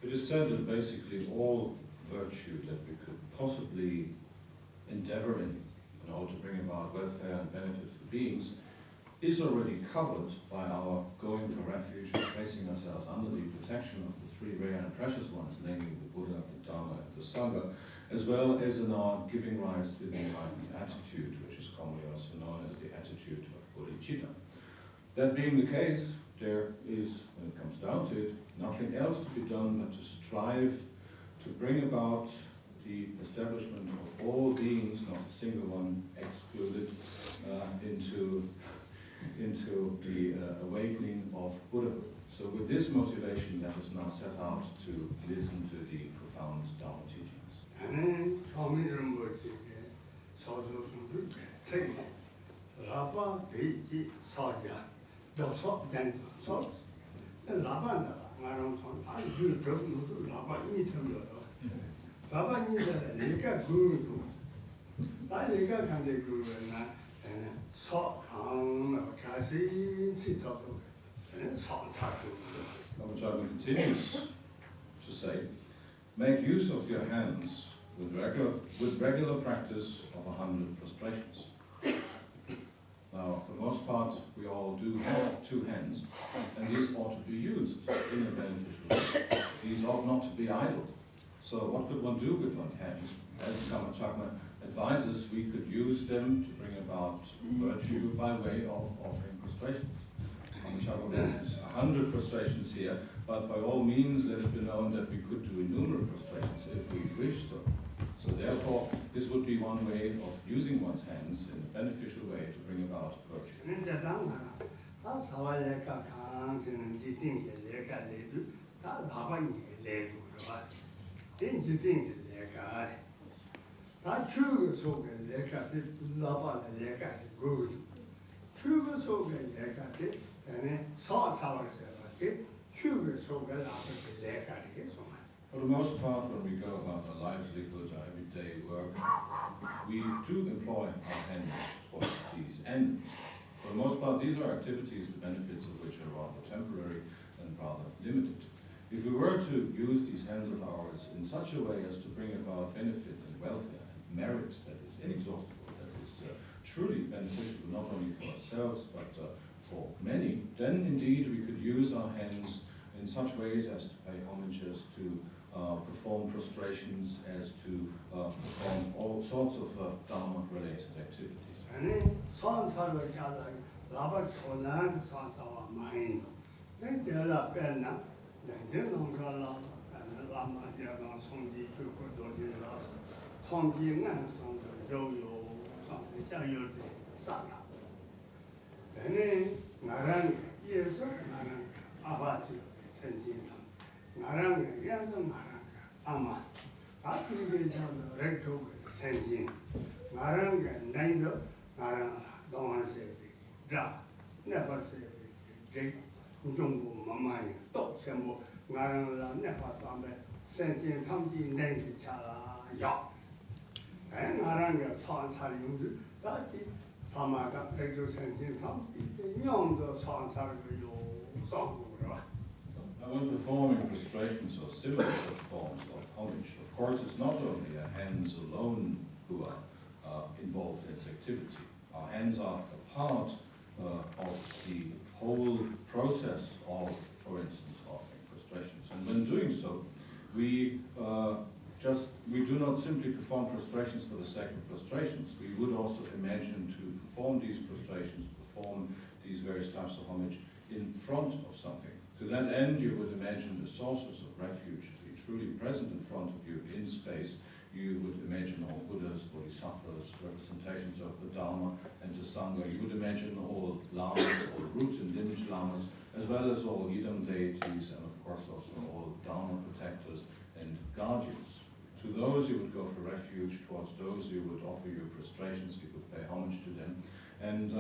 It is said that basically all virtue that we could possibly endeavor in order to bring about welfare and benefit for beings is already covered by our going for refuge and placing ourselves under the protection of the three rare and precious ones, namely the Buddha, the Dharma, and the Sangha, as well as in our giving rise to the enlightened attitude, which is commonly also known as the attitude of bodhicitta. That being the case, there is, when it comes down to it, nothing else to be done but to strive to bring about the establishment of all beings, not a single one excluded, into the awakening of Buddhahood. So with this motivation, let us now set out to listen to the profound Dharma teachings. Dharma continues to say, make use of your hands with regular practice of 100 prostrations. Now, for the most part, we all do have two hands, and these ought to be used in a beneficial way. These ought not to be idle. So what could one do with one's hands? As Kamachakma advises, we could use them to bring about virtue by way of offering prostrations. Kamachakma mentions 100 prostrations here, but by all means let it be known that we could do innumerable prostrations if we wish so. So therefore, this would be one way of using one's hands in a beneficial way to bring about virtue. For the most part, when we go about our livelihood, our everyday work, we do employ our hands towards these ends. For the most part, these are activities, the benefits of which are rather temporary and rather limited. If we were to use these hands of ours in such a way as to bring about benefit and welfare and merit that is inexhaustible, that is truly beneficial not only for ourselves but for many, then indeed we could use our hands in such ways as to pay homage, as to perform prostrations, as to perform all sorts of Dharma-related activities. When performing prostrations or similar such forms of homage, of course it's not only our hands alone who are involved in this activity. Our hands are a part of the whole process of, for instance, offering prostrations. And when doing so, we do not simply perform prostrations for the sake of prostrations. We would also imagine to perform these prostrations, perform these various types of homage in front of something. To that end, you would imagine the sources of refuge to be truly present in front of you in space. You would imagine all Buddhas, Bodhisattvas, representations of the Dharma and the Sangha. You would imagine all lamas, all root and lineage lamas, as well as all Yidam deities, and of course also all Dharma protectors and guardians. To those you would go for refuge, towards those you would offer your prostrations, you would pay homage to them. And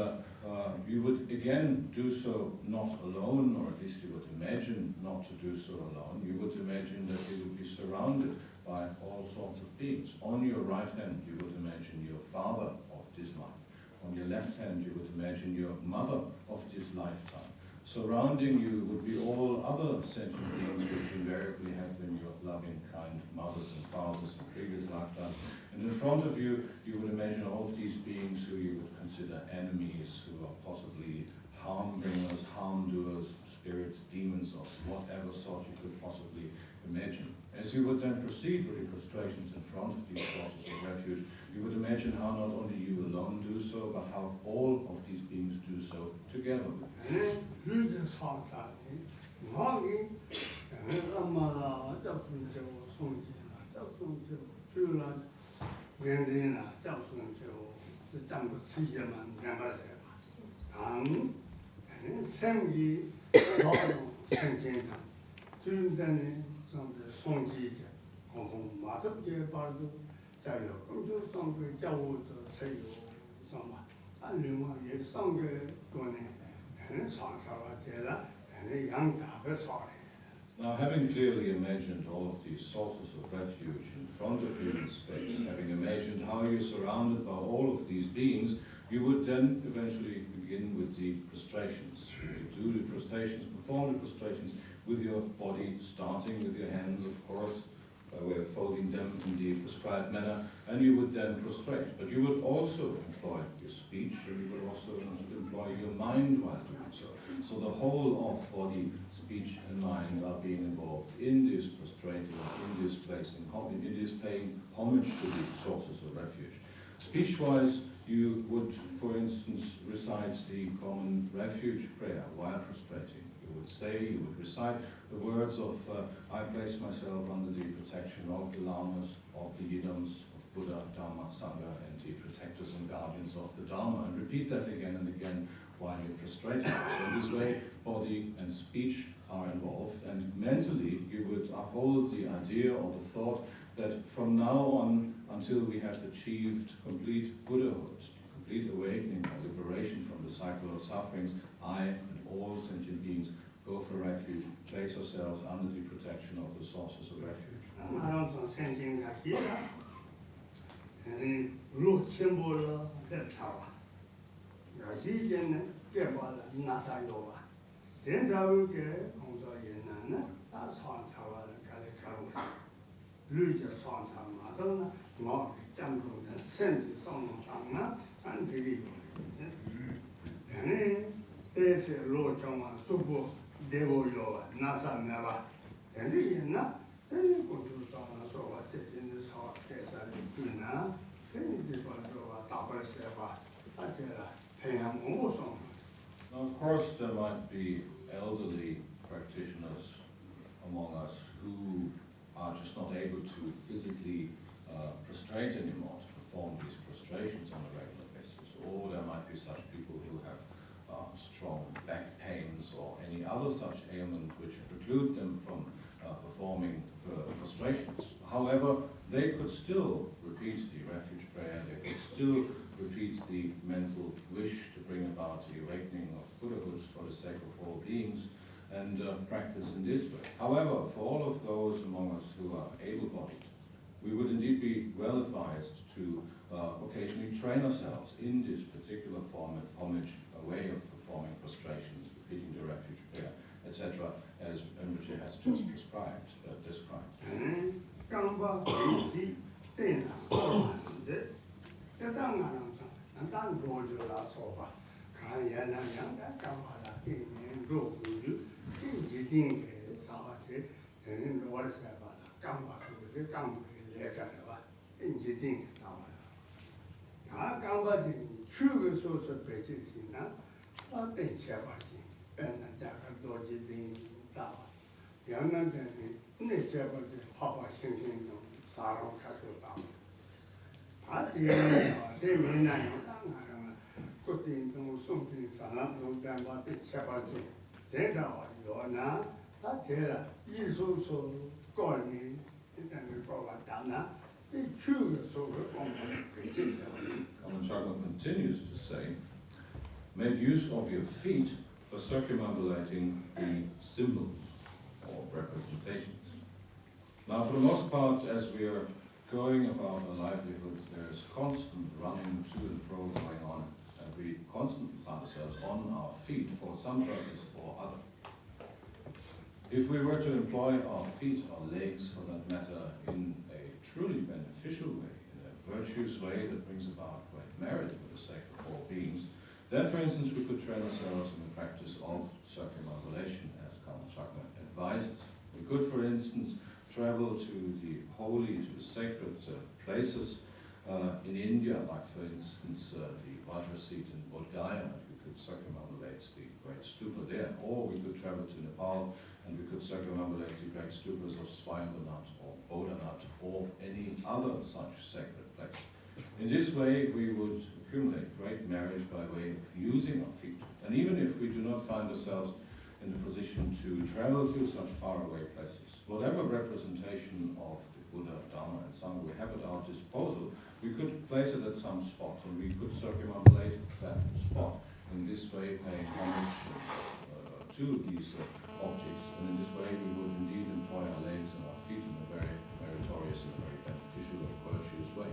you would again do so not alone, or at least you would imagine not to do so alone. You would imagine that you would be surrounded by all sorts of beings. On your right hand, you would imagine your father of this life. On your left hand, you would imagine your mother of this lifetime. Surrounding you would be all other sentient beings which invariably have been your loving, kind mothers and fathers in previous lifetimes. And in front of you, you would imagine all of these beings who you would consider enemies, who are possibly harm bringers, harm doers, spirits, demons of whatever sort you could possibly imagine. As you would then proceed with your prostrations in front of these sources of refuge, you would imagine how not only you alone do so, but how all of these beings do so together. Now, having clearly imagined all of these sources of refuge in front of you in space, having imagined how you're surrounded by all of these beings, you would then eventually begin with the prostrations. You would do the prostrations, perform the prostrations with your body, starting with your hands, of course, by way of folding them in the prescribed manner, and you would then prostrate. But you would also employ your speech, and you would also employ your mind while doing so. So the whole of body, speech, and mind are being involved in this prostrating, in this placing, in this paying homage to these sources of refuge. Speech-wise, you would, for instance, recite the common refuge prayer while prostrating. You would recite the words of, I place myself under the protection of the lamas, of the yidams, of Buddha, Dharma, Sangha, and the protectors and guardians of the Dharma, and repeat that again and again while you're prostrating. So in this way, body and speech are involved, and mentally you would uphold the idea or the thought that from now on, until we have achieved complete Buddhahood, complete awakening or liberation from the cycle of sufferings, I and all sentient beings go for refuge, place ourselves under the protection of the sources of refuge. Now, of course, there might be elderly practitioners among us who are just not able to physically prostrate anymore, to perform these prostrations on a regular basis. Or there might be such people who have strong back pains or any other such ailment which preclude them from performing prostrations. However, they could still repeat the refuge prayer, they could still repeat the mental wish to bring about the awakening of Buddhahood for the sake of all beings, and practice in this way. However, for all of those among us who are able-bodied, we would indeed be well advised to occasionally train ourselves in this particular form of homage, a way of performing prostrations, repeating the refuge prayer, etc., as Rinpoche has just described. Common Chakra continues to say make use of your feet for circumambulating the symbols or representations. Now, for the most part, as we are going about our livelihoods, there is constant running to and fro going on, and we constantly find ourselves on our feet for some purpose or other. If we were to employ our feet, our legs for that matter, in a truly beneficial way, in a virtuous way that brings about great merit for the sake of all beings, then, for instance, we could train ourselves in the practice of circumambulation, as Karma Chakra advises. We could, for instance, travel to the holy, to the sacred places in India, like, for instance, the Vajra seat in Bodh Gaya. We could circumambulate the great stupa there, or we could travel to Nepal and we could circumambulate the great stupas of Swayambunat or Bodhanat or any other such sacred place. In this way, we would accumulate great merit by way of using our feet. And even if we do not find ourselves in a position to travel to such faraway places, whatever representation of the Buddha, Dharma, and Sangha we have at our disposal, we could place it at some spot and we could circumambulate that spot. In this way, paying homage to these objects, and in this way we would indeed employ our legs and our feet in a very meritorious and very beneficial and virtuous way.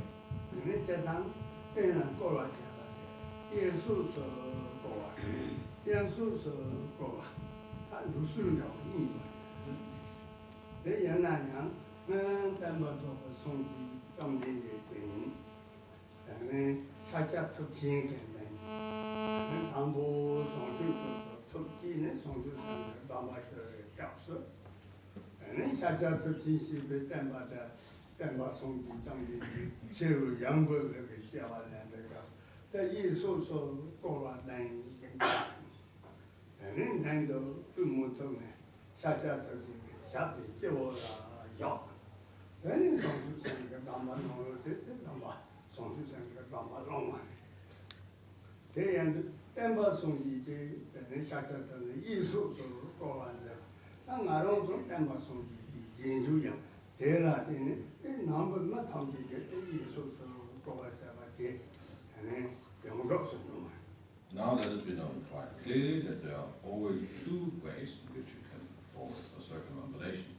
Now let it be known quite clearly that there are always two ways in which you can perform a circumambulation.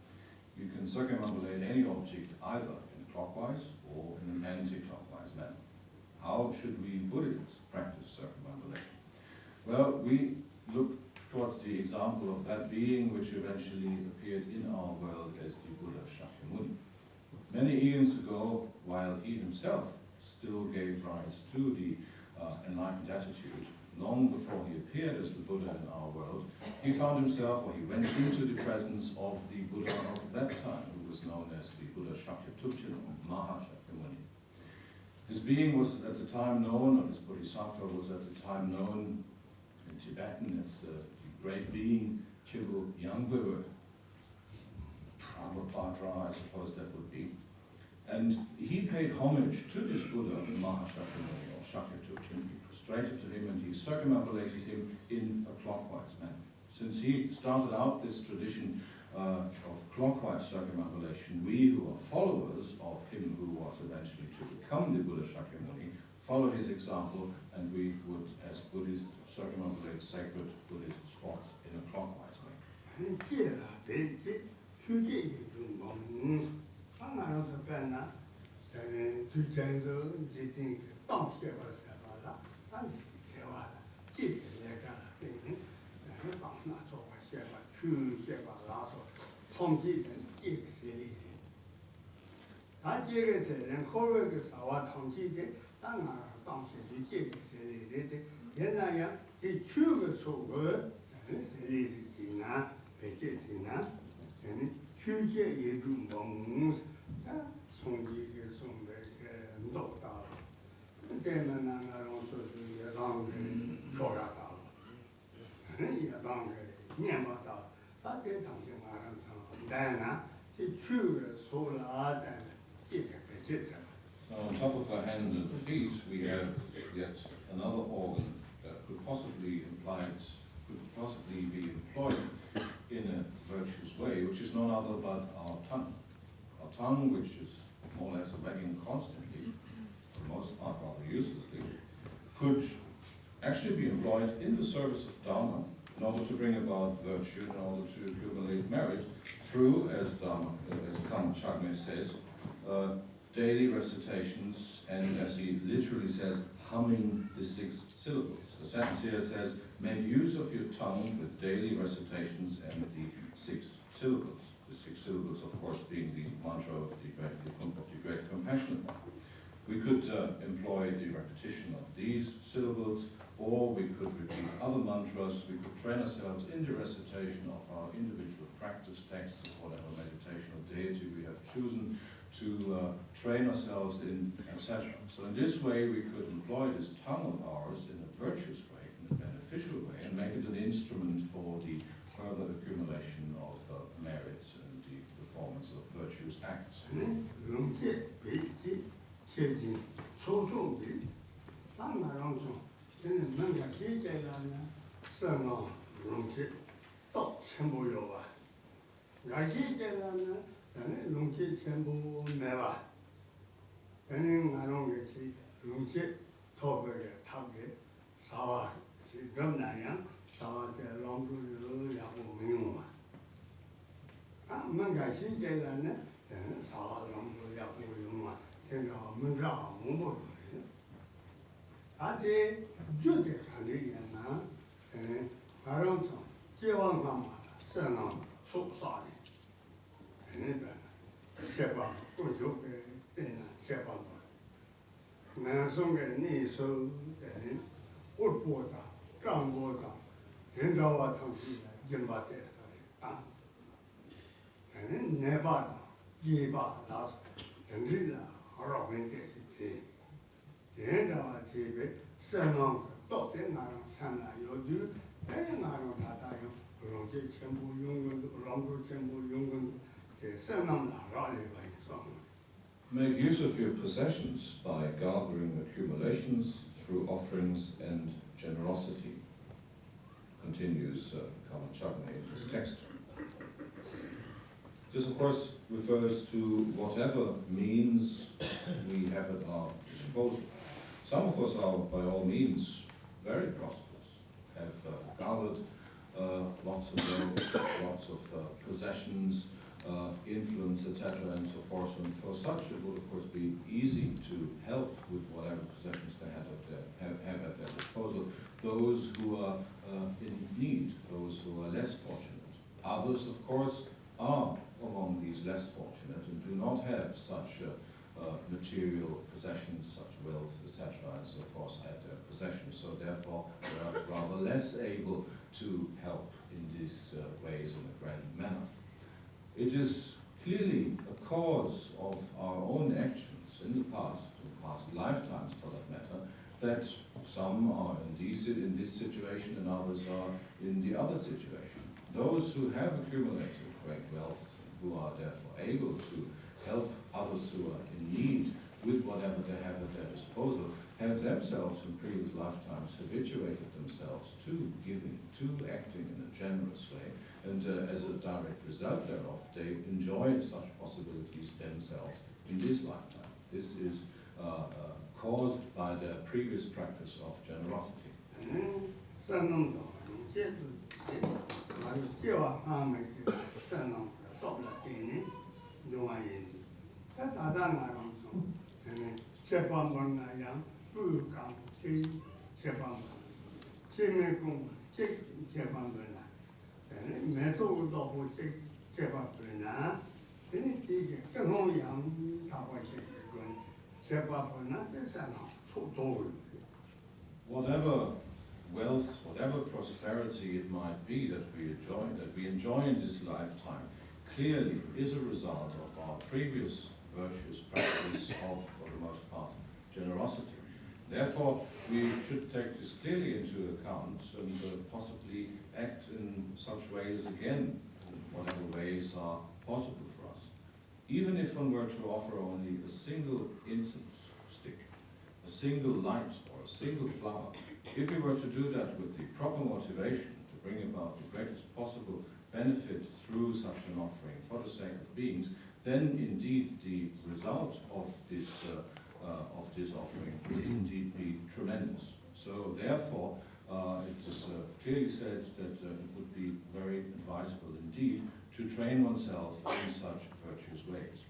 You can circumambulate any object either in clockwise or in an anti-clockwise manner. How should we Buddhists practice circumambulation? Well, we look towards the example of that being which eventually appeared in our world as the Buddha Shakyamuni. Many eons ago, while he himself still gave rise to the enlightened attitude, long before he appeared as the Buddha in our world, he found himself, or he went into the presence of the Buddha of that time, who was known as the Buddha Shakyamuni, or Mahashakyamuni. This being was at the time known, or this Bodhisattva was at the time known in Tibetan as the great being Chibu Yangwewe, Prabhupada, I suppose that would be. And he paid homage to this Buddha, Mahashakyamuni, or Shakyamuni. He prostrated to him and he circumambulated him in a clockwise manner. Since he started out this tradition of clockwise circumambulation, we who are followers of him who was eventually to become the Buddha Shakyamuni follow his example, and we would, as Buddhists, circumambulate sacred Buddhist spots in a clockwise way. Now, on top of our hands and feet, we have yet another organ that could possibly be employed in a virtuous way, which is none other but our tongue. Our tongue, which is more or less wagging constantly, for the most part rather uselessly, could actually be employed in the service of Dharma in order to bring about virtue, in order to accumulate merit through, as Karma Chagne says, daily recitations, and as he literally says, humming the 6 syllables. The sentence here says, make use of your tongue with daily recitations and the 6 syllables. The 6 syllables, of course, being the mantra of the great compassionate one. We could employ the repetition of these syllables, or we could repeat other mantras. We could train ourselves in the recitation of our individual practice texts, or whatever meditational deity we have chosen to train ourselves in, etc. So in this way, we could employ this tongue of ours in a virtuous way, in a beneficial way, and make it an instrument for the further accumulation of merit and the performance of virtuous acts. Make use of your possessions by gathering accumulations through offerings and generosity, continues Karma Chagne in his text. This, of course, refers to whatever means we have at our disposal. Some of us are, by all means, very prosperous, have gathered lots of wealth, lots of possessions, influence, etc., and so forth. And for such, it would, of course, be easy to help with whatever possessions they have at their disposal those who are in need, those who are less fortunate. Others, of course, are among these less fortunate and do not have such material possessions, such wealth, etc., and so forth at their possession. So therefore, they are rather less able to help in these ways in a grand manner. It is clearly a cause of our own actions in past lifetimes for that matter, that some are in this situation and others are in the other situation. Those who have accumulated great wealth, who are therefore able to help others who are in need with whatever they have at their disposal, have themselves in previous lifetimes habituated themselves to giving, to acting in a generous way, and as a direct result thereof, they enjoy such possibilities themselves in this lifetime. This is caused by their previous practice of generosity. Whatever wealth, whatever prosperity it might be that we enjoy in this lifetime, clearly is a result of our previous virtuous practice of, for the most part, generosity. Therefore, we should take this clearly into account and possibly act in such ways again, in whatever ways are possible for us. Even if one were to offer only a single incense stick, a single light, or a single flower, if we were to do that with the proper motivation to bring about the greatest possible benefit through such an offering for the sake of beings, then indeed the result of this offering will indeed be tremendous. So therefore, it is clearly said that it would be very advisable indeed to train oneself in such virtuous ways.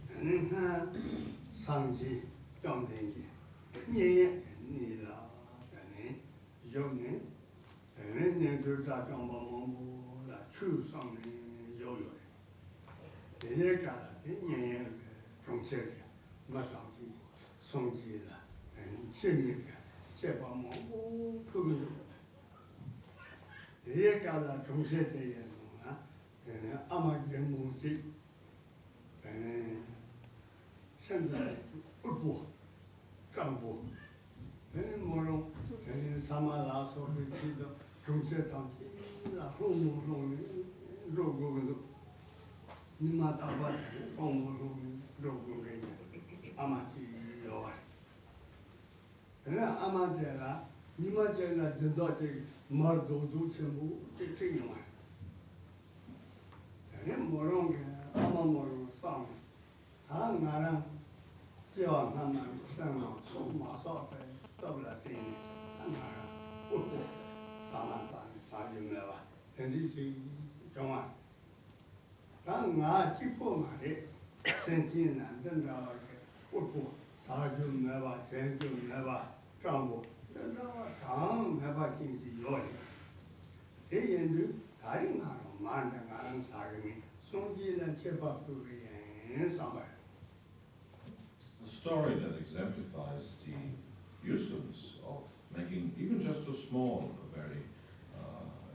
A story that exemplifies the usefulness of making even just a small,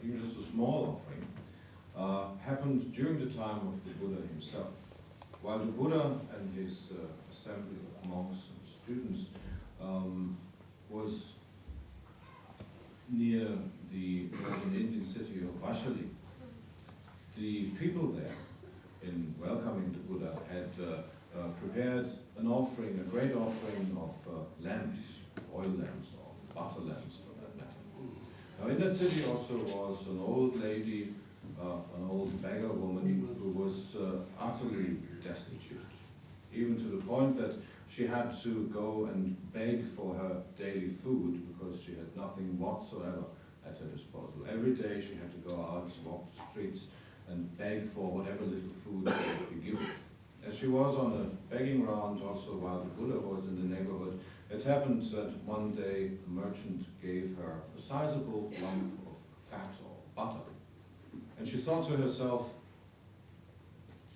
even just a small offering, happened during the time of the Buddha himself. While the Buddha and his assembly of monks and students was near the northern Indian city of Vaishali, the people there, in welcoming the Buddha, had prepared an offering, a great offering of lamps, oil lamps, or butter lamps for that matter. Now in that city also was an old lady, an old beggar woman who was utterly destitute, even to the point that she had to go and beg for her daily food because she had nothing whatsoever at her disposal. Every day she had to go out, walk the streets, and beg for whatever little food she could be given. As she was on a begging round also while the Buddha was in the neighborhood, it happened that one day a merchant gave her a sizable lump of fat or butter. And she thought to herself,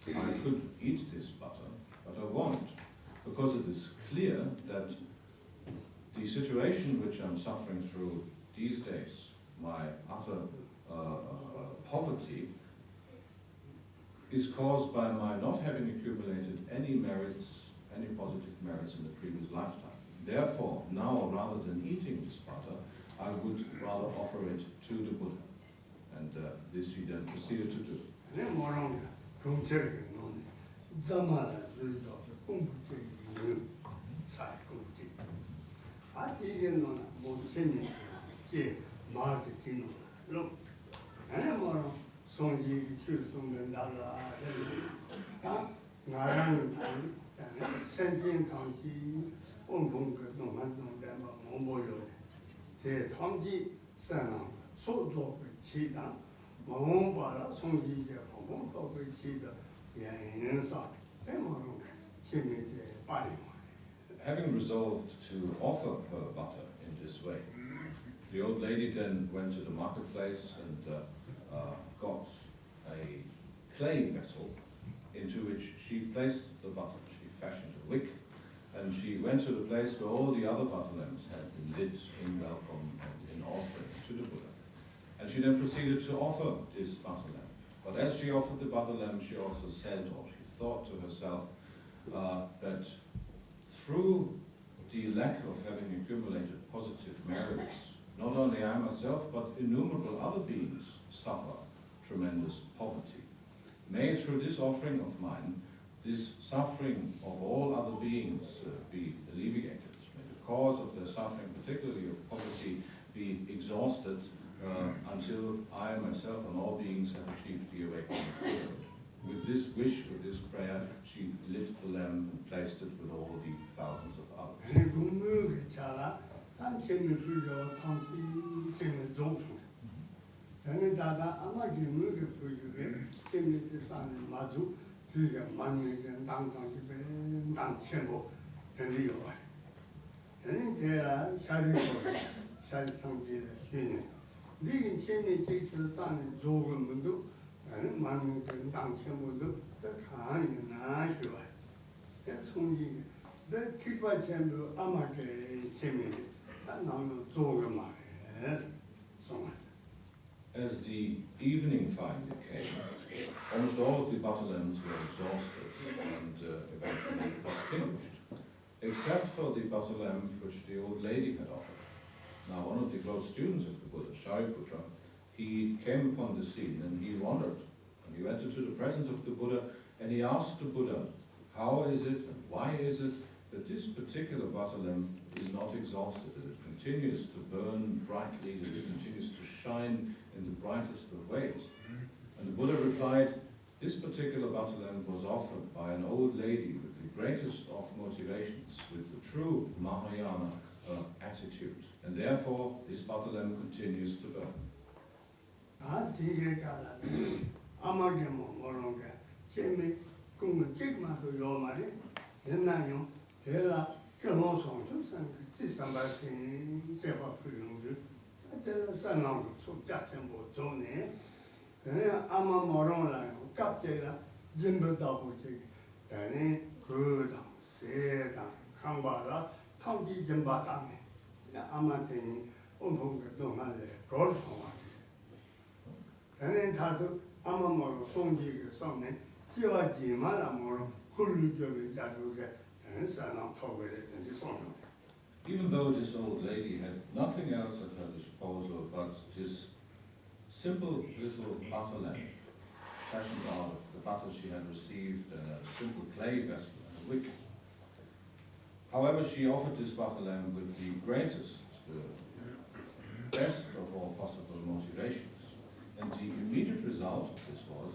I could eat this butter, but I won't, because it is clear that the situation which I'm suffering through these days, my utter poverty, is caused by my not having accumulated any merits, any positive merits in the previous lifetime. Therefore, now, rather than eating this butter, I would rather offer it to the Buddha. And this she then proceeded to do. Having resolved to offer her butter in this way, the old lady then went to the marketplace and got a clay vessel into which she placed the butter. She fashioned a wick, and she went to the place where all the other butter lamps had been lit in welcome and in offering to the Buddha. And she then proceeded to offer this butter lamp. But as she offered the butter lamp, she also said, or she thought to herself, that through the lack of having accumulated positive merits, not only I myself, but innumerable other beings suffer tremendous poverty. May through this offering of mine, this suffering of all other beings be alleviated. May the cause of their suffering, particularly of poverty, be exhausted until I myself and all beings have achieved the awakening of Buddhahood. With this wish, with this prayer, she lit the lamp and placed it with all the thousands of others. 단 재미 부여 탐기 재미 종수. 저는 다다 아마 재미를 부여게 재미 대상에 마주 그게 만민된 당당히 당 전부 된리요. 저는 제가 샤리 성지의 신이 네 재미 제기를 따는 좋은 분도 나는 만민된 당 전부도 강이 나셔. 그 성지 내 기과 전부 아마게 재미를 나는 좋은 말에 송. As the evening finally came, almost all of the butterlamps were exhausted and eventually extinguished, except for the butterlamp which the old lady had offered. Now, one of the close students of the Buddha, Shariputra, he came upon the scene and he wondered. And he went into the presence of the Buddha and he asked the Buddha, how is it and why is it that this particular butterlamp is not exhausted, that it continues to burn brightly, that it continues to shine in the brightest of ways? And the Buddha replied, this particular butterlamp was offered by an old lady with the greatest of motivations, with the true Mahayana attitude, and therefore this butterlamp continues to burn. Even though this old lady had nothing else at her disposal but this simple little butter lamp, fashioned out of the butter she had received in a simple clay vessel and a wick. However, she offered this butter lamp with the greatest, the best of all possible motivations. And the immediate result of this was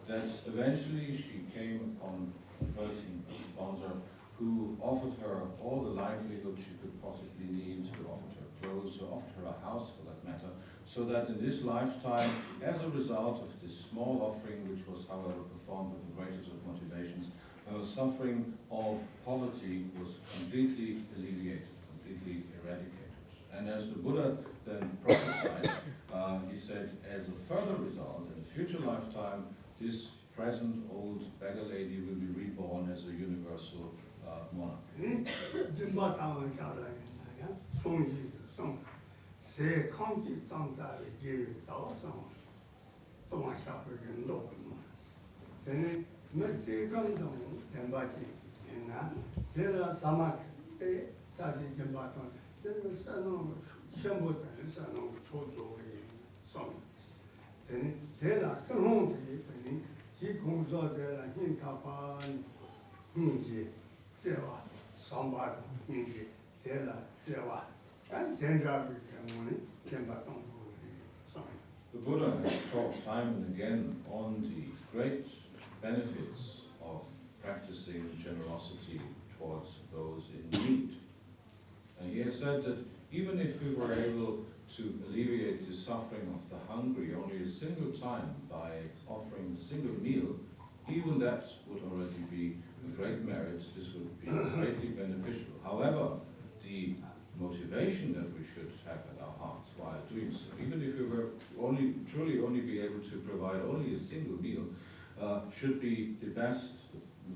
that eventually she came upon a person, a sponsor, who offered her all the livelihood she could possibly need, who offered her clothes, who offered her a house for that matter, so that in this lifetime, as a result of this small offering, which was however performed with the greatest of motivations, her suffering of poverty was completely alleviated, completely eradicated. And as the Buddha then prophesied, he said, as a further result, in a future lifetime, this present old beggar lady will be reborn as a universal monarch. The Buddha has talked time and again on the great benefits of practicing generosity towards those in need. And he has said that even if we were able to alleviate the suffering of the hungry only a single time by offering a single meal, even that would already be a great merit. This would be greatly beneficial. However, the motivation that we should have at our hearts while doing so, even if we were truly only be able to provide only a single meal, should be the best,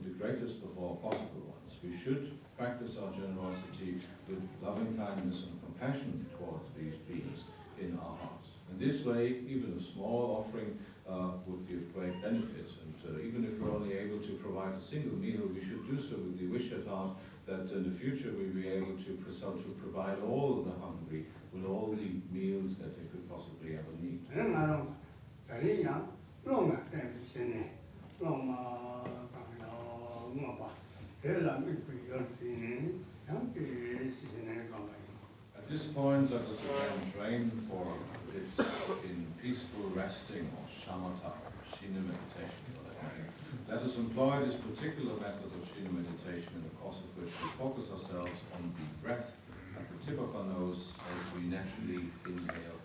the greatest of all possible ones. We should practice our generosity with loving kindness and compassion towards these beings in our hearts. In this way, even a small offering would give great benefit. And even if we're only able to provide a single meal, we should do so with the wish at heart that in the future we'll be able to provide all the hungry with all the meals that they could possibly ever need. At this point, let us again train for it in peaceful resting or shamatha, shina meditation for that matter. Let us employ this particular method of shina meditation in the course of which we focus ourselves on the breath at the tip of our nose as we naturally inhale